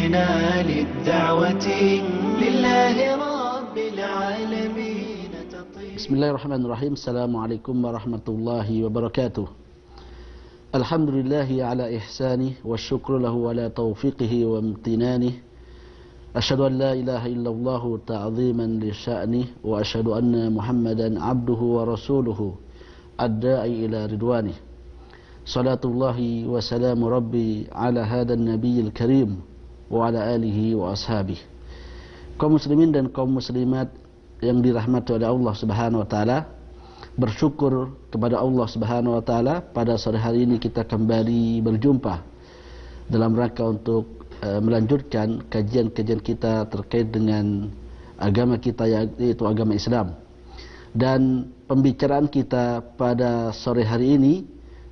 قمنا للدعوة لله رب العالمين تطير. Bismillahirrahmanirrahim. Assalamualaikum warahmatullahi wabarakatuh. Alhamdulillahi ala ihsanih wa syukru lahu ala taufiqihi wa amtinanih. Asyhadu an la ilaha illallah ta'ziman li sya'nih wa asyhadu anna Muhammadan abduhu wa rasuluhu ad-da'i ila ridwanih. Salatullahi wa salamu rabbi ala hadan nabiyil karim wa ala alihi wa ashabih. Kaum muslimin dan kaum muslimat yang dirahmati oleh Allah Subhanahu wa taala, bersyukur kepada Allah Subhanahu wa taala pada sore hari ini kita kembali berjumpa dalam rangka untuk melanjutkan kajian-kajian kita terkait dengan agama kita, yaitu agama Islam. Dan pembicaraan kita pada sore hari ini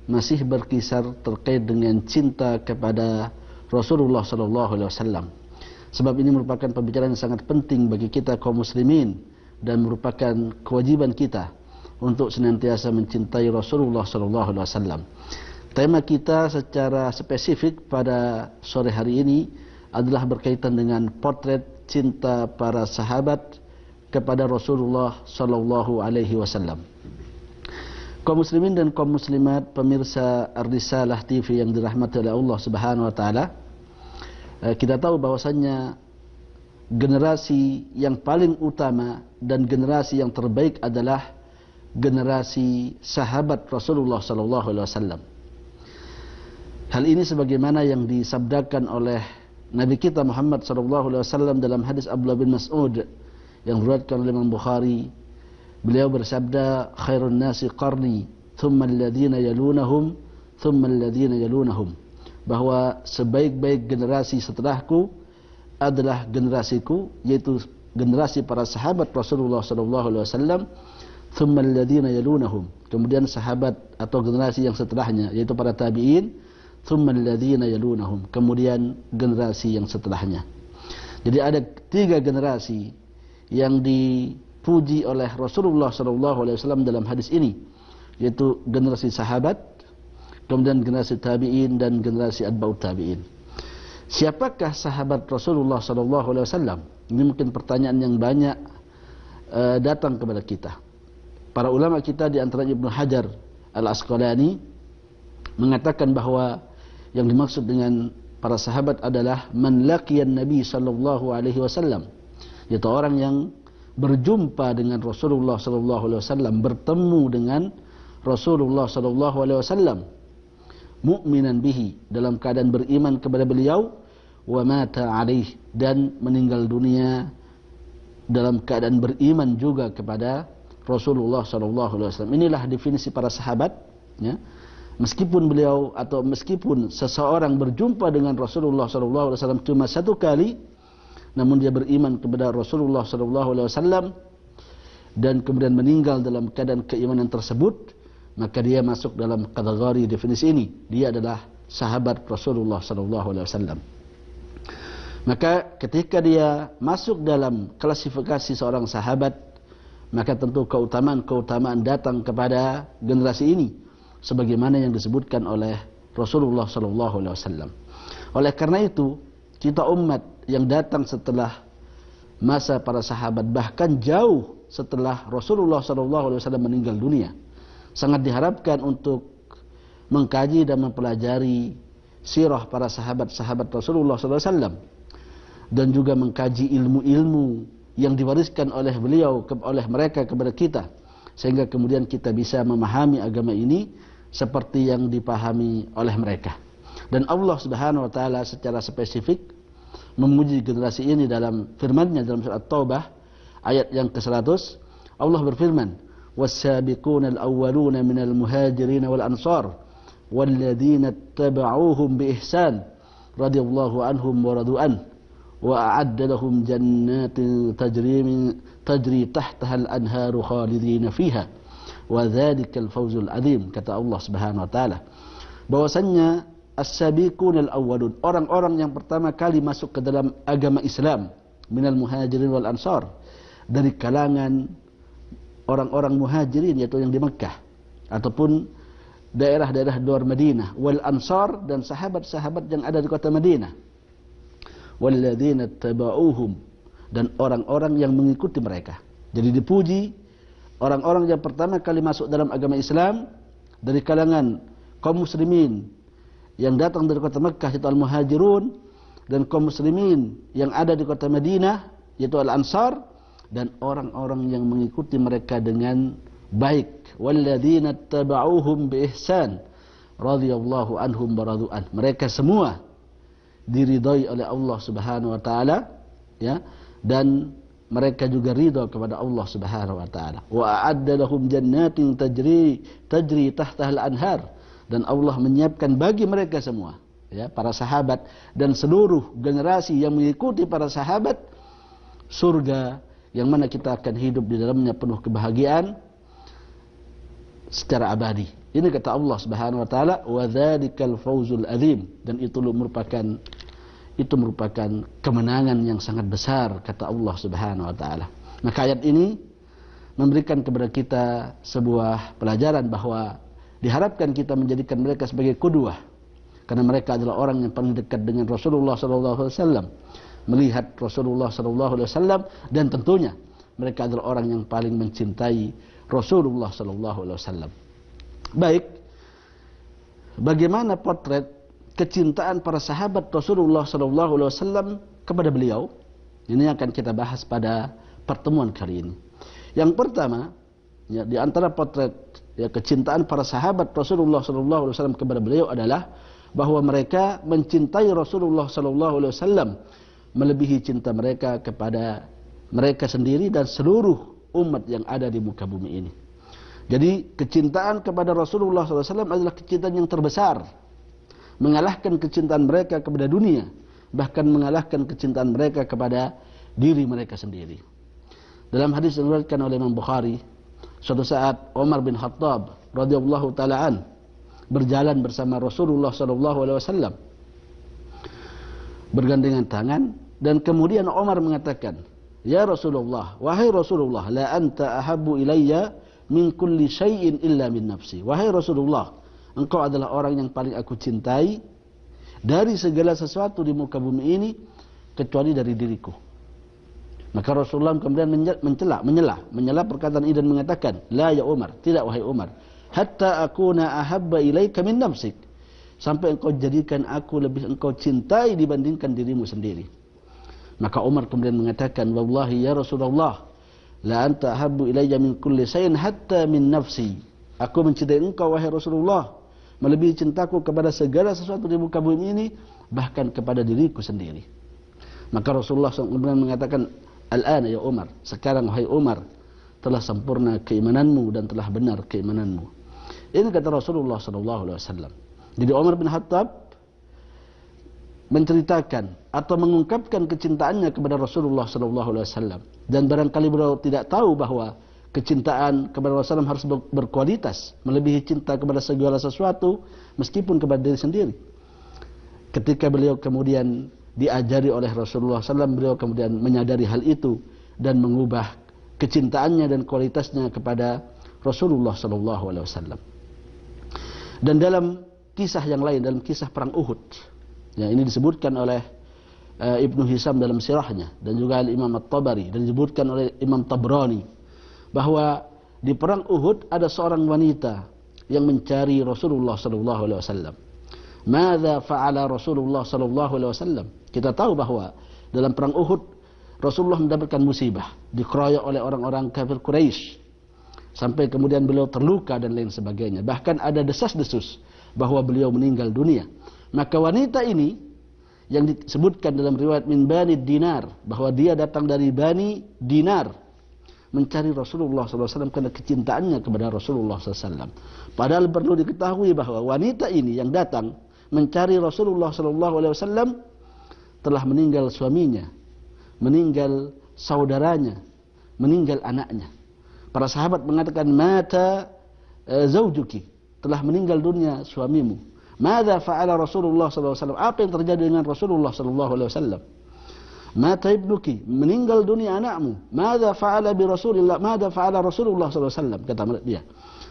masih berkisar terkait dengan cinta kepada Rasulullah SAW. Sebab ini merupakan pembicaraan yang sangat penting bagi kita kaum muslimin dan merupakan kewajiban kita untuk senantiasa mencintai Rasulullah SAW. Tema kita secara spesifik pada sore hari ini adalah berkaitan dengan potret cinta para sahabat kepada Rasulullah SAW. Kaum muslimin dan kaum muslimat, pemirsa Ar-Risalah TV yang dirahmati oleh Allah Subhanahu wa taala, kita tahu bahwasannya generasi yang paling utama dan generasi yang terbaik adalah generasi sahabat Rasulullah SAW. Hal ini sebagaimana yang disabdakan oleh Nabi kita Muhammad SAW dalam hadis Abdullah bin Mas'ud yang diriwayatkan oleh Imam Bukhari. Beliau bersabda, khairun nasi qarni, thumma alladhina yalunahum, thumma alladhina yalunahum. Bahwa sebaik-baik generasi setelahku adalah generasiku, yaitu generasi para sahabat Rasulullah SAW, thumma alladhina yalunahum. Kemudian sahabat atau generasi yang setelahnya, yaitu para tabi'in, thumma alladhina yalunahum. Kemudian generasi yang setelahnya. Jadi ada 3 generasi yang dipuji oleh Rasulullah SAW dalam hadis ini, yaitu generasi sahabat, kemudian generasi tabi'in dan generasi atba'ut tabi'in. Siapakah sahabat Rasulullah SAW? Ini mungkin pertanyaan yang banyak datang kepada kita. Para ulama kita di antara Ibnu Hajar Al-Asqalani mengatakan bahwa yang dimaksud dengan para sahabat adalah man laqiyan Nabi sallallahu alaihi wasallam, yaitu orang yang berjumpa dengan Rasulullah sallallahu alaihi wasallam, bertemu dengan Rasulullah sallallahu alaihi wasallam, mukminan bihi, dalam keadaan beriman kepada beliau, wa mata alaih, dan meninggal dunia dalam keadaan beriman juga kepada Rasulullah sallallahu alaihi wasallam. Inilah definisi para sahabat, ya. Meskipun beliau atau meskipun seseorang berjumpa dengan Rasulullah sallallahu alaihi wasallam cuma 1 kali, namun dia beriman kepada Rasulullah sallallahu alaihi wasallam dan kemudian meninggal dalam keadaan keimanan tersebut, maka dia masuk dalam kategori definisi ini. Dia adalah sahabat Rasulullah sallallahu alaihi wasallam. Maka ketika dia masuk dalam klasifikasi seorang sahabat, maka tentu keutamaan datang kepada generasi ini, sebagaimana yang disebutkan oleh Rasulullah sallallahu alaihi wasallam. Oleh karena itu, kita umat yang datang setelah masa para sahabat, bahkan jauh setelah Rasulullah sallallahu alaihi wasallam meninggal dunia, sangat diharapkan untuk mengkaji dan mempelajari sirah para sahabat-sahabat Rasulullah sallallahu alaihi wasallam dan juga mengkaji ilmu-ilmu yang diwariskan oleh beliau oleh mereka kepada kita, sehingga kemudian kita bisa memahami agama ini seperti yang dipahami oleh mereka. Dan Allah Subhanahu wa taala secara spesifik memuji generasi ini dalam firman-Nya dalam surat Taubah ayat yang ke-100. Allah berfirman, was-sabiquna al-awwaluna minal muhajirin wal ansar walladzina ittaba'uuhum bi ihsan radhiyallahu anhum wa radu an wa a'adda lahum jannatin tajri tahtaha al-anharu khalidina fiha wa dzalikal fawzul azim. Kata Allah Subhanahu wa taala bahwasannya as-sabiqun al-awwalun, orang-orang yang pertama kali masuk ke dalam agama Islam, minal muhajirin wal ansar, dari kalangan orang-orang muhajirin, yaitu yang di Mekah ataupun daerah-daerah luar Madinah, wal ansar, dan sahabat-sahabat yang ada di kota Madinah. walladzina tabauhum, dan orang-orang yang mengikuti mereka. Jadi dipuji orang-orang yang pertama kali masuk dalam agama Islam dari kalangan kaum muslimin yang datang dari kota Mekah, yaitu al-muhajirun, dan kaum muslimin yang ada di kota Madinah, yaitu al-ansar, dan orang-orang yang mengikuti mereka dengan baik. Walladzina tabauhum bi ihsan radhiyallahu anhum wa radu an. Mereka semua diridhai oleh Allah Subhanahu wa taala, ya, dan mereka juga ridha kepada Allah Subhanahu wa taala. Wa a'adda lahum jannatin tajri tahtaha al-anhar, dan Allah menyiapkan bagi mereka semua, ya, para sahabat dan seluruh generasi yang mengikuti para sahabat, surga yang mana kita akan hidup di dalamnya penuh kebahagiaan secara abadi. Ini kata Allah Subhanahu wa taala, wa dzalikal fawzul azim, dan itu merupakan kemenangan yang sangat besar, kata Allah Subhanahu wa taala. Maka ayat ini memberikan kepada kita sebuah pelajaran bahwa diharapkan kita menjadikan mereka sebagai qudwah, karena mereka adalah orang yang paling dekat dengan Rasulullah sallallahu alaihi wasallam, melihat Rasulullah sallallahu alaihi wasallam, dan tentunya mereka adalah orang yang paling mencintai Rasulullah sallallahu alaihi wasallam. Baik, bagaimana potret kecintaan para sahabat Rasulullah sallallahu alaihi wasallam kepada beliau? Ini akan kita bahas pada pertemuan kali ini. Yang pertama, ya, di antara potret, ya, kecintaan para sahabat Rasulullah sallallahu alaihi wasallam kepada beliau adalah bahwa mereka mencintai Rasulullah sallallahu alaihi wasallam melebihi cinta mereka kepada mereka sendiri dan seluruh umat yang ada di muka bumi ini. Jadi kecintaan kepada Rasulullah sallallahu alaihi wasallam adalah kecintaan yang terbesar, mengalahkan kecintaan mereka kepada dunia, bahkan mengalahkan kecintaan mereka kepada diri mereka sendiri. Dalam hadis yang diriwayatkan oleh Imam Bukhari, suatu saat Umar bin Khattab radhiyallahu taala an berjalan bersama Rasulullah sallallahu alaihi wasallam bergandengan tangan, dan kemudian Umar mengatakan, "Ya Rasulullah, wahai Rasulullah, la anta ahabbu ilayya min kulli syai'in illa min nafsi." Wahai Rasulullah, engkau adalah orang yang paling aku cintai dari segala sesuatu di muka bumi ini kecuali dari diriku. Maka Rasulullah kemudian menyela perkataan ini dan mengatakan, "La ya Umar, tidak wahai Umar, hatta akuna ahabba ilaika min nafsik." Sampai engkau jadikan aku lebih engkau cintai dibandingkan dirimu sendiri. Maka Umar kemudian mengatakan, "Wallahi ya Rasulullah, la anta ahabbu ilayya min kulli syai'in hatta min nafsi." Aku mencintai engkau wahai Rasulullah melebihi cintaku kepada segala sesuatu di muka bumi ini, bahkan kepada diriku sendiri. Maka Rasulullah kemudian mengatakan, "Al-ana ya Umar, sekarang wahai Umar, telah sempurna keimananmu dan telah benar keimananmu." Ini kata Rasulullah SAW. Jadi Umar bin Khattab menceritakan atau mengungkapkan kecintaannya kepada Rasulullah SAW, dan barangkali beliau tidak tahu bahwa kecintaan kepada Rasulullah harus berkualitas, melebihi cinta kepada segala sesuatu meskipun kepada diri sendiri. Ketika beliau kemudian diajari oleh Rasulullah SAW, beliau kemudian menyadari hal itu dan mengubah kecintaannya dan kualitasnya kepada Rasulullah SAW. Dan dalam kisah yang lain, dalam kisah perang Uhud, ya, ini disebutkan oleh Ibnu Hisam dalam sirahnya, dan juga Imam At-Tabari, dan disebutkan oleh Imam Tabrani, bahwa di perang Uhud ada seorang wanita yang mencari Rasulullah SAW. Madza fa'ala Rasulullah SAW? Kita tahu bahwa dalam perang Uhud Rasulullah mendapatkan musibah, dikeroyok oleh orang-orang kafir Quraisy, sampai kemudian beliau terluka dan lain sebagainya. Bahkan ada desas-desus bahwa beliau meninggal dunia. Maka wanita ini yang disebutkan dalam riwayat min Bani Dinar, bahwa dia datang dari Bani Dinar mencari Rasulullah SAW karena kecintaannya kepada Rasulullah SAW. Padahal perlu diketahui bahwa wanita ini yang datang mencari Rasulullah SAW telah meninggal suaminya, meninggal saudaranya, meninggal anaknya. Para sahabat mengatakan, "Mata zaujuki," telah meninggal dunia suamimu. "Madza fa'ala Rasulullah SAW?" Apa yang terjadi dengan Rasulullah SAW? "Mata ibnuki," meninggal dunia anakmu. "Madza fa'ala bi Rasulillah?" "Madza fa'ala Rasulullah SAW?" kata dia.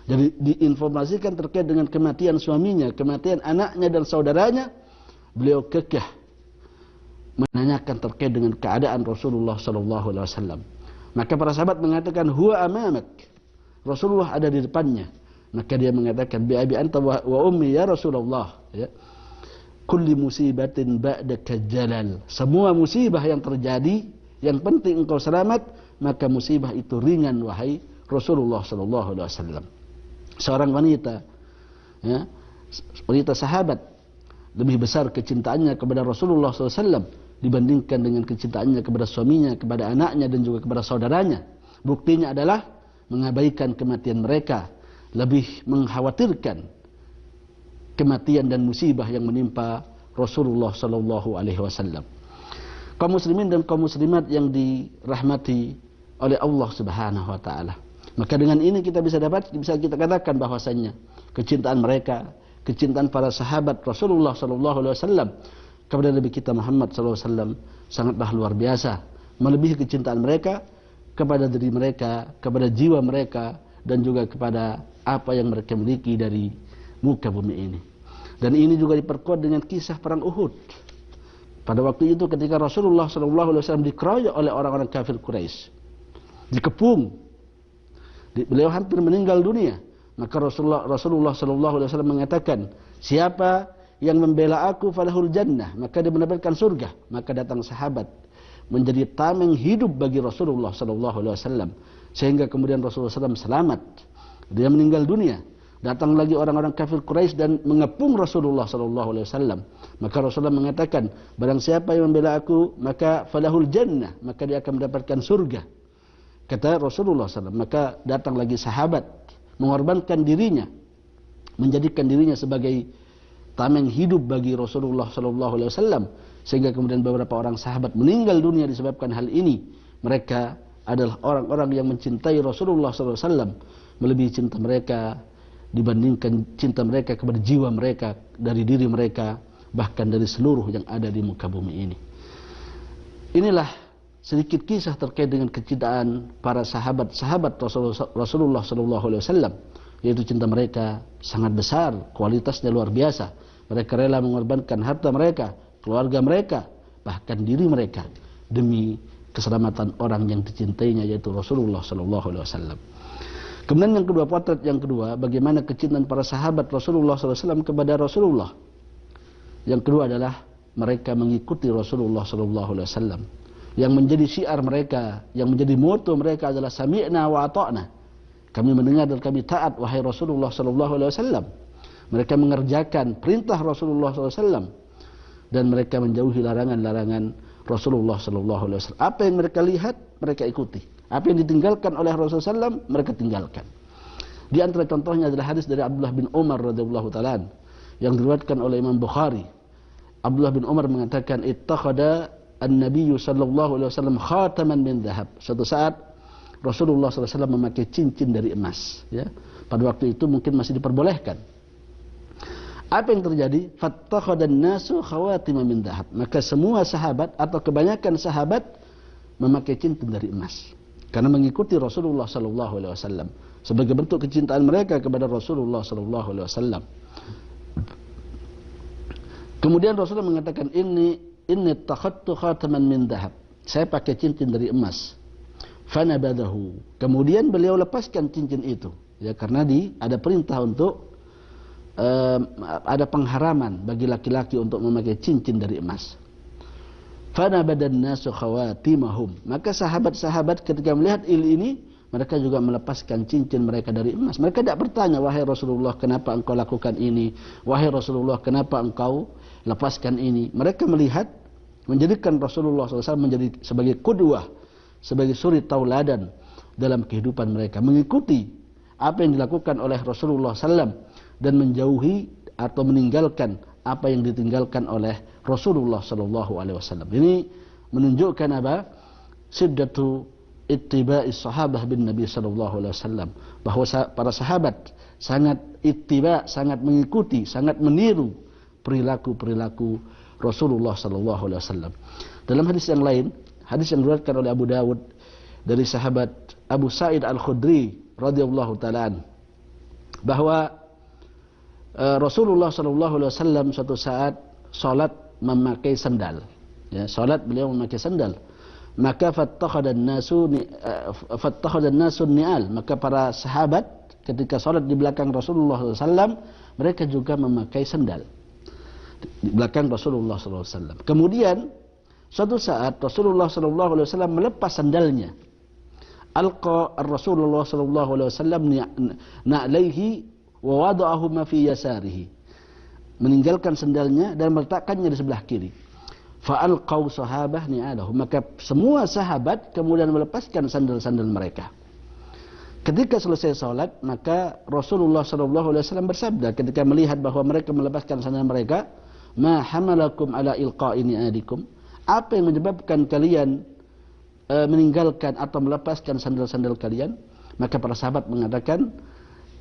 Jadi diinformasikan terkait dengan kematian suaminya, kematian anaknya dan saudaranya. Beliau kekeh menanyakan terkait dengan keadaan Rasulullah sallallahu alaihi wasallam. Maka para sahabat mengatakan, huwa amamak, Rasulullah ada di depannya. Maka dia mengatakan, bi abi anta wa ummi ya Rasulullah, ya. Kulli musibatin ba'daka jalal. Semua musibah yang terjadi, yang penting engkau selamat, maka musibah itu ringan wahai Rasulullah sallallahu alaihi wasallam. Seorang wanita, ya, wanita sahabat, lebih besar kecintaannya kepada Rasulullah SAW dibandingkan dengan kecintaannya kepada suaminya, kepada anaknya, dan juga kepada saudaranya. Buktinya adalah mengabaikan kematian mereka, lebih mengkhawatirkan kematian dan musibah yang menimpa Rasulullah sallallahu alaihi wasallam. Kaum muslimin dan kaum muslimat yang dirahmati oleh Allah Subhanahu wa taala. Maka dengan ini kita bisa kita katakan bahwasannya kecintaan mereka, kecintaan para sahabat Rasulullah sallallahu alaihi wasallam kepada Nabi kita Muhammad sallallahu alaihi wasallam sangatlah luar biasa, melebihi kecintaan mereka kepada diri mereka, kepada jiwa mereka, dan juga kepada apa yang mereka miliki dari muka bumi ini. Dan ini juga diperkuat dengan kisah perang Uhud. Pada waktu itu ketika Rasulullah sallallahu alaihi wasallam dikeroyok oleh orang-orang kafir Quraisy, dikepung, beliau hampir meninggal dunia. Maka Rasulullah sallallahu alaihi wasallam mengatakan, siapa yang membela aku falahul jannah, maka dia mendapatkan surga. Maka datang sahabat menjadi tameng hidup bagi Rasulullah sallallahu alaihi wasallam, sehingga kemudian Rasulullah SAW selamat. Dia meninggal dunia. Datang lagi orang-orang kafir Quraisy dan mengepung Rasulullah sallallahu alaihi wasallam. Maka Rasulullah mengatakan, barang siapa yang membela aku, maka falahul jannah, maka dia akan mendapatkan surga. Kata Rasulullah SAW. Maka datang lagi sahabat mengorbankan dirinya, menjadikan dirinya sebagai tameng hidup bagi Rasulullah sallallahu alaihi wasallam, sehingga kemudian beberapa orang sahabat meninggal dunia disebabkan hal ini. Mereka adalah orang-orang yang mencintai Rasulullah sallallahu alaihi wasallam melebihi cinta mereka dibandingkan cinta mereka kepada jiwa mereka, dari diri mereka, bahkan dari seluruh yang ada di muka bumi ini. Inilah sedikit kisah terkait dengan kecintaan para sahabat-sahabat Rasulullah sallallahu alaihi wasallam, yaitu cinta mereka sangat besar, kualitasnya luar biasa. Mereka rela mengorbankan harta mereka, keluarga mereka, bahkan diri mereka demi keselamatan orang yang dicintainya, yaitu Rasulullah sallallahu alaihi wasallam. Kemudian yang kedua, potret yang kedua, bagaimana kecintaan para sahabat Rasulullah sallallahu alaihi wasallam kepada Rasulullah. Yang kedua adalah mereka mengikuti Rasulullah sallallahu alaihi wasallam. Yang menjadi syiar mereka, yang menjadi moto mereka adalah sami'na wa ata'na. Kami mendengar dan kami taat wahai Rasulullah sallallahu alaihi wasallam. Mereka mengerjakan perintah Rasulullah sallallahu alaihi wasallam dan mereka menjauhi larangan-larangan Rasulullah sallallahu alaihi wasallam. Apa yang mereka lihat, mereka ikuti. Apa yang ditinggalkan oleh Rasulullah SAW, mereka tinggalkan. Di antara contohnya adalah hadis dari Abdullah bin Umar radhiyallahu taala yang diriwayatkan oleh Imam Bukhari. Abdullah bin Umar mengatakan, ittakhadha an-nabiy sallallahu alaihi wasallam khataman min dhahab. Suatu saat Rasulullah SAW memakai cincin dari emas, ya. Pada waktu itu mungkin masih diperbolehkan. Apa yang terjadi? Fattakhadhan nasu khawatima min dhahab. Maka semua sahabat atau kebanyakan sahabat memakai cincin dari emas, karena mengikuti Rasulullah sallallahu alaihi wasallam sebagai bentuk kecintaan mereka kepada Rasulullah sallallahu alaihi wasallam. Kemudian Rasulullah mengatakan, inni takhadtu khataman min dhahab. Saya pakai cincin dari emas. Fanabadahu. Kemudian beliau lepaskan cincin itu, ya, karena ada perintah untuk ada pengharaman bagi laki-laki untuk memakai cincin dari emas. Fanabadan nasu khawatimahum. Maka sahabat-sahabat ketika melihat ini, mereka juga melepaskan cincin mereka dari emas. Mereka tidak bertanya, wahai Rasulullah, kenapa engkau lakukan ini? Wahai Rasulullah, kenapa engkau lepaskan ini? Mereka melihat, menjadikan Rasulullah SAW menjadi sebagai qudwah, sebagai suri tauladan dalam kehidupan mereka, mengikuti apa yang dilakukan oleh Rasulullah SAW dan menjauhi atau meninggalkan apa yang ditinggalkan oleh Rasulullah sallallahu alaihi wasallam. Ini menunjukkan apa? Siddatu ittiba'is sahabah bin Nabi sallallahu alaihi wasallam, bahwa para sahabat sangat ittiba, sangat mengikuti, sangat meniru perilaku-perilaku Rasulullah sallallahu alaihi wasallam. Dalam hadis yang lain, hadis yang diriwayatkan oleh Abu Dawud dari sahabat Abu Sa'id Al-Khudri radhiyallahu taala bahwa Rasulullah sallallahu alaihi wasallam suatu saat salat memakai sandal, Ya, salat beliau memakai sandal. Maka fattakhadhan nasu ni'al, maka para sahabat ketika salat di belakang Rasulullah SAW, mereka juga memakai sandal di belakang Rasulullah SAW. Kemudian suatu saat Rasulullah SAW melepas sandalnya. Alqa Rasulullah SAW na'laihi wa wada'ahuma fi yasarihi, meninggalkan sandalnya dan meletakkannya di sebelah kiri. Fa'alqaw sahabah ni'alahu, maka semua sahabat kemudian melepaskan sandal-sandal mereka. Ketika selesai salat, maka Rasulullah SAW bersabda ketika melihat bahwa mereka melepaskan sandal mereka, ma hamalakum ala ilqa'i ni'adikum, apa yang menyebabkan kalian meninggalkan atau melepaskan sandal-sandal kalian? Maka para sahabat mengatakan,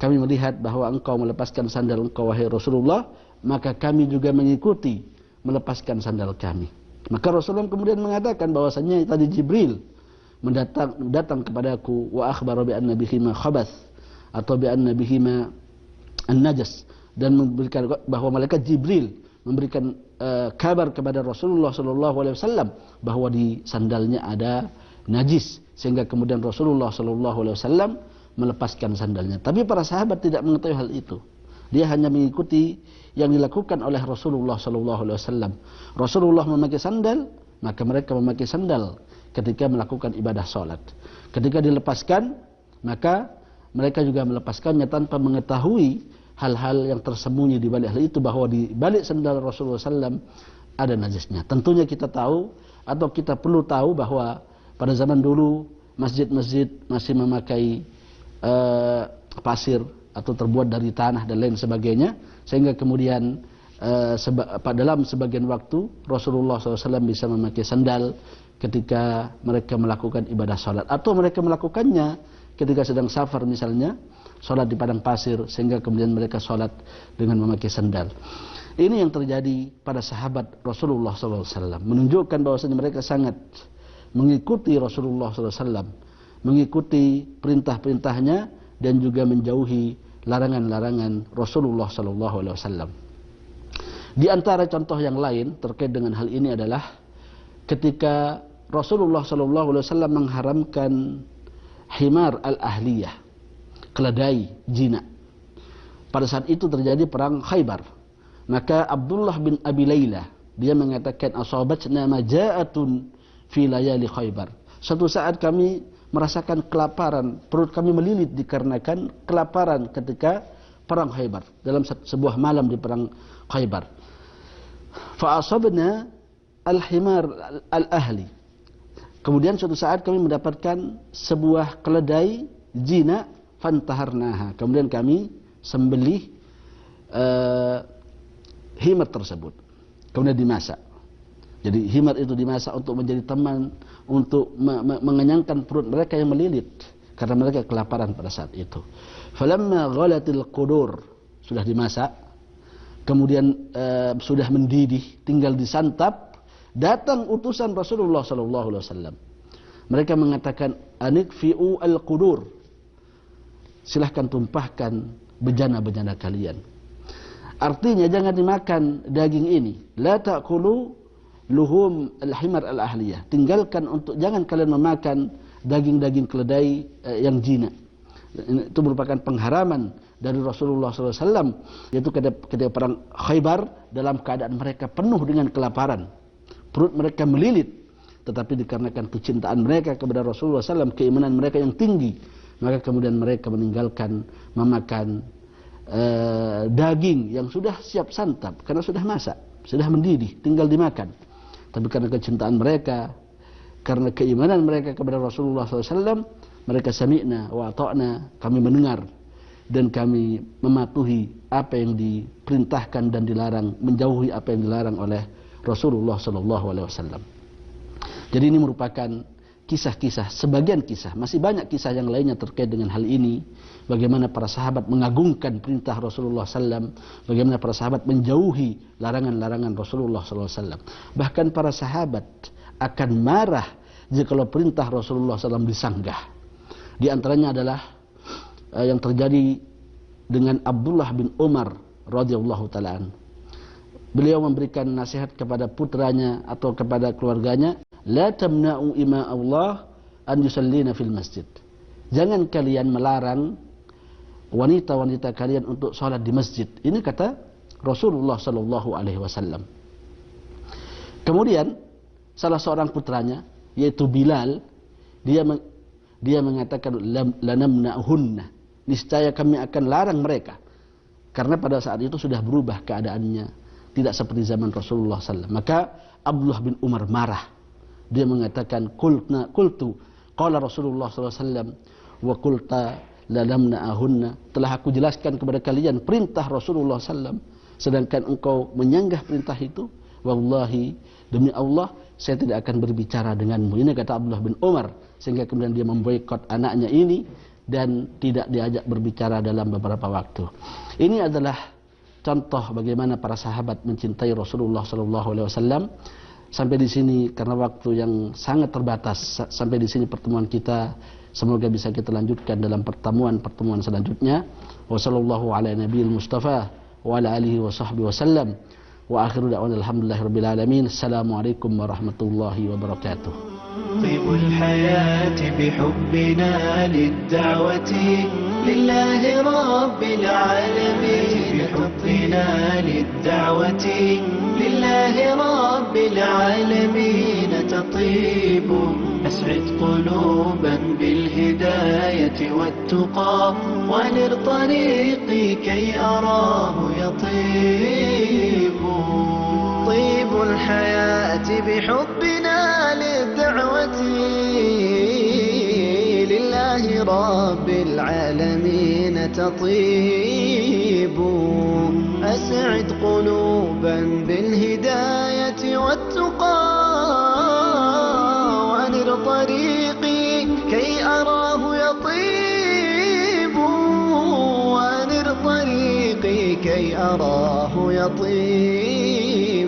kami melihat bahwa engkau melepaskan sandal engkau wahai Rasulullah, maka kami juga mengikuti melepaskan sandal kami. Maka Rasulullah kemudian mengatakan bahwasanya tadi Jibril datang kepadaku, wa akhbara bi anna bihima khabath, atau bi anna bihima an-najas, dan memberikan bahwa malaikat Jibril memberikan kabar kepada Rasulullah SAW bahwa di sandalnya ada najis, sehingga kemudian Rasulullah SAW melepaskan sandalnya. Tapi para sahabat tidak mengetahui hal itu. Dia hanya mengikuti yang dilakukan oleh Rasulullah SAW. Rasulullah memakai sandal, maka mereka memakai sandal ketika melakukan ibadah salat. Ketika dilepaskan, maka mereka juga melepaskannya tanpa mengetahui hal-hal yang tersembunyi di balik hal itu, bahwa di balik sandal Rasulullah SAW ada najisnya. Tentunya kita tahu atau kita perlu tahu bahwa pada zaman dulu masjid-masjid masih memakai pasir atau terbuat dari tanah dan lain sebagainya, sehingga kemudian dalam sebagian waktu Rasulullah SAW bisa memakai sandal ketika mereka melakukan ibadah salat, atau mereka melakukannya ketika sedang safar misalnya, salat di padang pasir, sehingga kemudian mereka salat dengan memakai sandal. Ini yang terjadi pada sahabat Rasulullah SAW, menunjukkan bahwasanya mereka sangat mengikuti Rasulullah SAW, mengikuti perintah-perintahnya dan juga menjauhi larangan-larangan Rasulullah SAW. Di antara contoh yang lain terkait dengan hal ini adalah ketika Rasulullah SAW mengharamkan himar al-ahliyah, keledai jinak. Pada saat itu terjadi perang Khaybar. Maka Abdullah bin Abi Layla, dia mengatakan, asabatna maja'atun fi layali Khaybar. Suatu saat kami merasakan kelaparan, perut kami melilit dikarenakan kelaparan ketika perang Khaybar, dalam sebuah malam di perang Khaybar. Fa asabna al-himar al-ahli. Kemudian suatu saat kami mendapatkan sebuah keledai jinak, fantaharnaha, kemudian kami sembelih himar tersebut, kemudian dimasak. Jadi himar itu dimasak untuk menjadi teman, untuk mengenyangkan perut mereka yang melilit karena mereka kelaparan pada saat itu. Falamma ghalatil qudur, sudah dimasak, kemudian sudah mendidih, tinggal disantap, datang utusan Rasulullah SAW. Mereka mengatakan, anikfi'u al-qudur, silahkan tumpahkan bejana-bejana kalian. Artinya jangan dimakan daging ini. La ta'kulu luhum al-himar al-ahliyah. Tinggalkan, untuk jangan kalian memakan daging-daging keledai yang jinak. Itu merupakan pengharaman dari Rasulullah SAW, yaitu ketika perang Khaybar, dalam keadaan mereka penuh dengan kelaparan, perut mereka melilit, tetapi dikarenakan kecintaan mereka kepada Rasulullah SAW, keimanan mereka yang tinggi, maka kemudian mereka meninggalkan memakan daging yang sudah siap santap karena sudah masak, sudah mendidih, tinggal dimakan. Tapi karena kecintaan mereka, karena keimanan mereka kepada Rasulullah SAW, mereka sami'na wa ata'na, kami mendengar dan kami mematuhi apa yang diperintahkan dan dilarang, menjauhi apa yang dilarang oleh Rasulullah SAW. Jadi ini merupakan kisah-kisah, sebagian kisah, masih banyak kisah yang lainnya terkait dengan hal ini. Bagaimana para sahabat mengagungkan perintah Rasulullah SAW, bagaimana para sahabat menjauhi larangan-larangan Rasulullah SAW. Bahkan para sahabat akan marah jika perintah Rasulullah SAW disanggah. Di antaranya adalah yang terjadi dengan Abdullah bin Umar radhiyallahu taala. beliau memberikan nasihat kepada putranya atau kepada keluarganya, la tamna'u ima Allah an yusallina fil masjid. Jangan kalian melarang wanita-wanita kalian untuk sholat di masjid. Ini kata Rasulullah sallallahu alaihi wasallam. Kemudian salah seorang putranya yaitu Bilal, dia mengatakan lanamna'hunna, niscaya kami akan larang mereka. Karena pada saat itu sudah berubah keadaannya, tidak seperti zaman Rasulullah SAW. Maka Abdullah bin Umar marah. Dia mengatakan, qultu qala Rasulullah SAW wa qulta lanamna'hunna. Telah aku jelaskan kepada kalian perintah Rasulullah SAW, sedangkan engkau menyanggah perintah itu. Wallahi, demi Allah, saya tidak akan berbicara denganmu. Ini kata Abdullah bin Umar. Sehingga kemudian dia memboikot anaknya ini dan tidak diajak berbicara dalam beberapa waktu. Ini adalah contoh bagaimana para sahabat mencintai Rasulullah SAW. Sampai di sini karena waktu yang sangat terbatas. Sampai di sini pertemuan kita. Semoga bisa kita lanjutkan dalam pertemuan selanjutnya. Wassallallahu ala nabiyil Mustafa wa ala alihi wa sahbihi wasallam. Wa akhiru da'wana alhamdulillahirabbil alamin. Assalamualaikum warahmatullahi wabarakatuh. طيب الحياة بحبنا للدعوة لله رب العالمين. بحبنا للدعوة لله رب العالمين تطيب. أسعد قلوبا بالهداية والتقى وانر طريقي كي أراه يطيب. طيب الحياة بحبنا للدعوة لله رب العالمين تطيب. أسعد قلوبا بالهداية والتقى وانر طريقي كي أراه يطيب. وانر طريقي كي أراه يطيب.